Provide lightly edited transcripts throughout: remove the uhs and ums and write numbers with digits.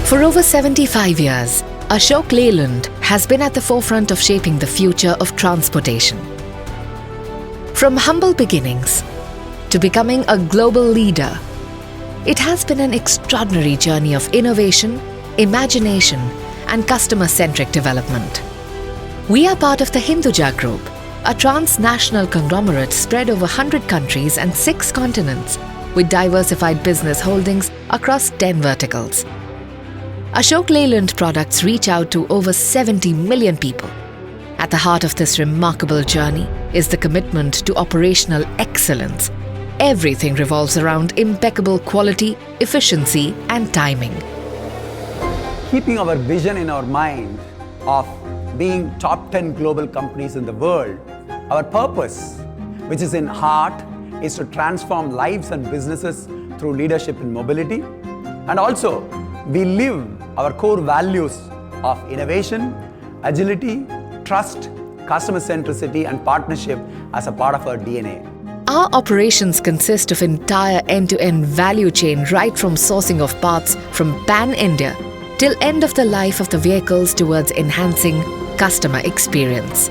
For over 75 years, Ashok Leyland has been at the forefront of shaping the future of transportation. From humble beginnings to becoming a global leader, it has been an extraordinary journey of innovation, imagination, and customer-centric development. We are part of the Hinduja Group, a transnational conglomerate spread over 100 countries and 6 continents, with diversified business holdings across 10 verticals. Ashok Leyland products reach out to over 70 million people. At the heart of this remarkable journey is the commitment to operational excellence. Everything revolves around impeccable quality, efficiency, and timing. Keeping our vision in our mind of being top 10 global companies in the world, our purpose, which is in heart, is to transform lives and businesses through leadership in mobility. And also, we live our core values of innovation, agility, trust, customer centricity, and partnership as a part of our DNA. Our operations consist of entire end-to-end value chain, right from sourcing of parts from pan-India till end of the life of the vehicles towards enhancing customer experience.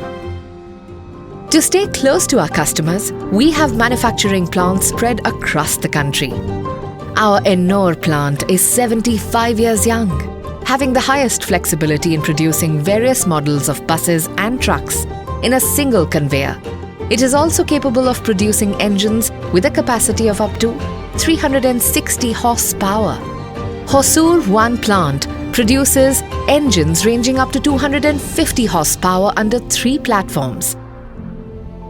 To stay close to our customers, we have manufacturing plants spread across the country. Our Ennore plant is 75 years young, having the highest flexibility in producing various models of buses and trucks in a single conveyor. It is also capable of producing engines with a capacity of up to 360 horsepower. Hosur 1 plant produces engines ranging up to 250 horsepower under 3 platforms.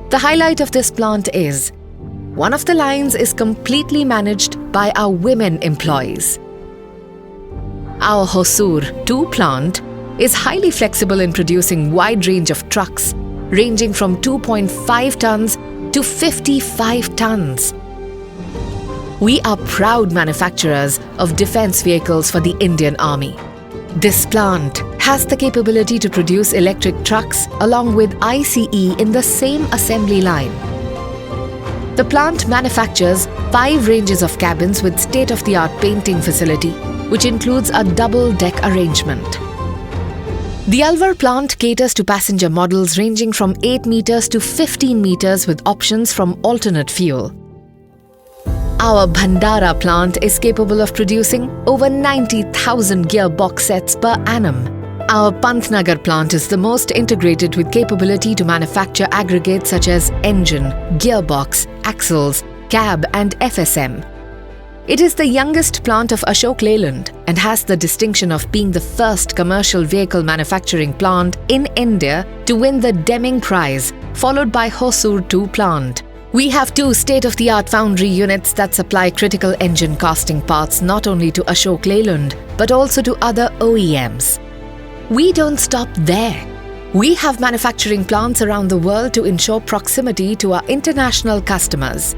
The highlight of this plant is one of the lines is completely managed by our women employees. Our Hosur 2 plant is highly flexible in producing wide range of trucks ranging from 2.5 tons to 55 tons. We are proud manufacturers of defense vehicles for the Indian Army. This plant has the capability to produce electric trucks along with ICE in the same assembly line. The plant manufactures 5 ranges of cabins with state-of-the-art painting facility, which includes a double-deck arrangement. The Alwar plant caters to passenger models ranging from 8 meters to 15 meters with options from alternate fuel. Our Bhandara plant is capable of producing over 90,000 gearbox sets per annum. Our Pantnagar plant is the most integrated with capability to manufacture aggregates such as engine, gearbox, axles, cab and FSM. It is the youngest plant of Ashok Leyland and has the distinction of being the first commercial vehicle manufacturing plant in India to win the Deming Prize, followed by Hosur 2 plant. We have 2 state-of-the-art foundry units that supply critical engine casting parts not only to Ashok Leyland but also to other OEMs. We don't stop there. We have manufacturing plants around the world to ensure proximity to our international customers.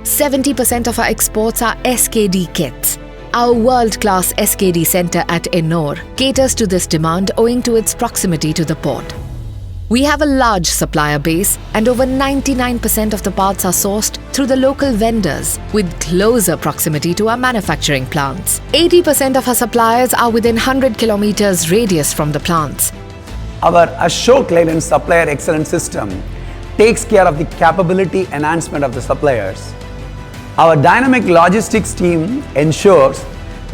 70% of our exports are SKD kits. Our world-class SKD center at Ennore caters to this demand owing to its proximity to the port. We have a large supplier base and over 99% of the parts are sourced through the local vendors with closer proximity to our manufacturing plants. 80% of our suppliers are within 100 kilometers radius from the plants. Our Ashok Leyland Supplier Excellence System takes care of the capability enhancement of the suppliers. Our dynamic logistics team ensures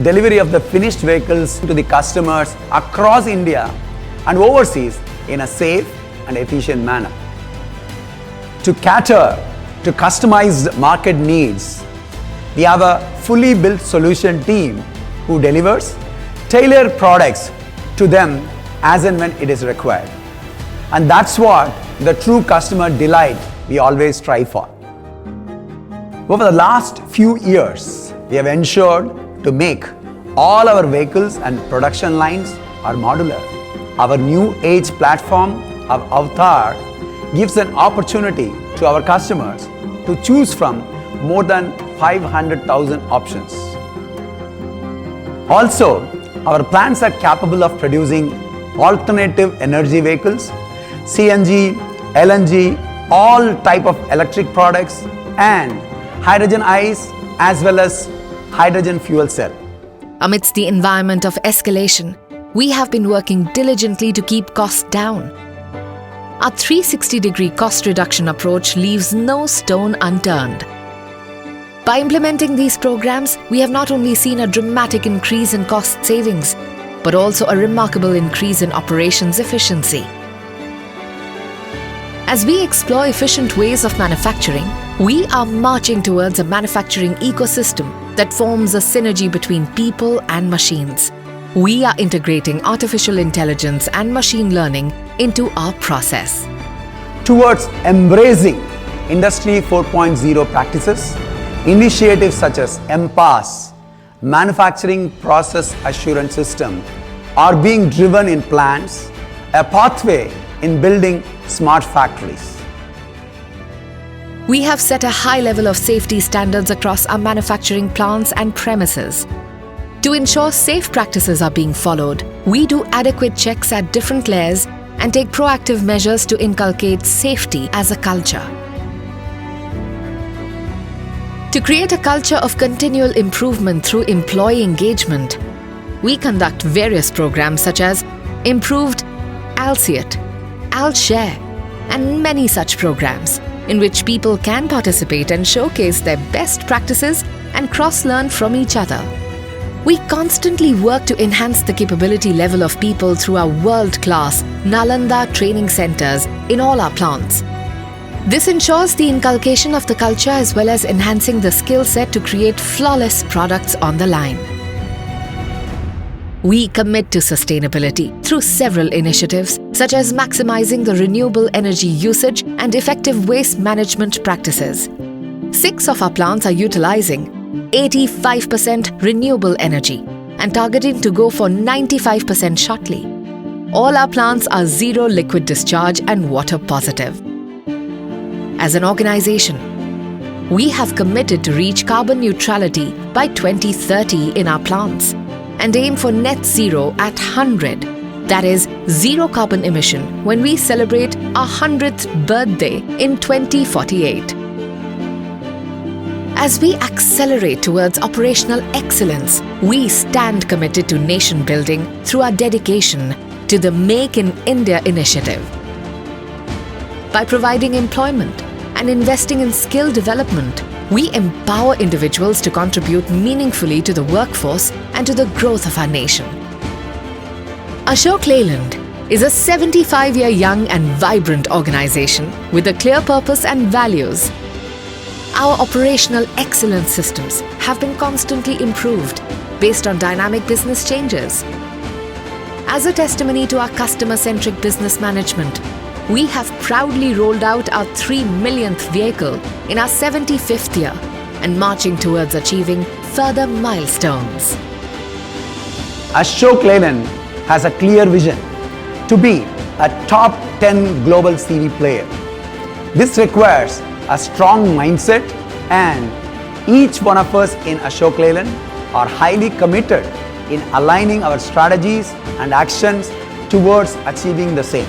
delivery of the finished vehicles to the customers across India and overseas in a safe and efficient manner. To cater to customized market needs, we have a fully built solution team who delivers tailored products to them as and when it is required. And that's what the true customer delight we always strive for. Over the last few years, we have ensured to make all our vehicles and production lines are modular. Our new age platform of Avatar gives an opportunity to our customers to choose from more than 500,000 options. Also, our plants are capable of producing alternative energy vehicles, CNG, LNG, all type of electric products and hydrogen ICE as well as hydrogen fuel cell. Amidst the environment of escalation, we have been working diligently to keep costs down. Our 360-degree cost reduction approach leaves no stone unturned. By implementing these programs, we have not only seen a dramatic increase in cost savings, but also a remarkable increase in operations efficiency. As we explore efficient ways of manufacturing, we are marching towards a manufacturing ecosystem that forms a synergy between people and machines. We are integrating artificial intelligence and machine learning into our process. Towards embracing Industry 4.0 practices, initiatives such as MPAS, Manufacturing Process Assurance System, are being driven in plants, a pathway in building smart factories. We have set a high level of safety standards across our manufacturing plants and premises. To ensure safe practices are being followed, we do adequate checks at different layers and take proactive measures to inculcate safety as a culture. To create a culture of continual improvement through employee engagement, we conduct various programs such as Improved, I'll See It, I'll Share, and many such programs in which people can participate and showcase their best practices and cross-learn from each other. We constantly work to enhance the capability level of people through our world-class Nalanda training centers in all our plants. This ensures the inculcation of the culture as well as enhancing the skill set to create flawless products on the line. We commit to sustainability through several initiatives such as maximizing the renewable energy usage and effective waste management practices. 6 of our plants are utilizing 85% renewable energy and targeting to go for 95% shortly. All our plants are zero liquid discharge and water positive. As an organization, we have committed to reach carbon neutrality by 2030 in our plants and aim for net zero at 100, that is, zero carbon emission when we celebrate our 100th birthday in 2048. As we accelerate towards operational excellence, we stand committed to nation building through our dedication to the Make in India initiative. By providing employment and investing in skill development, we empower individuals to contribute meaningfully to the workforce and to the growth of our nation. Ashok Leyland is a 75-year young and vibrant organization with a clear purpose and values. Our operational excellence systems have been constantly improved based on dynamic business changes. As a testimony to our customer-centric business management, we have proudly rolled out our 3 millionth vehicle in our 75th year and marching towards achieving further milestones. Ashok Leyland has a clear vision to be a top 10 global CV player. This requires a strong mindset, and each one of us in Ashok Leyland are highly committed in aligning our strategies and actions towards achieving the same.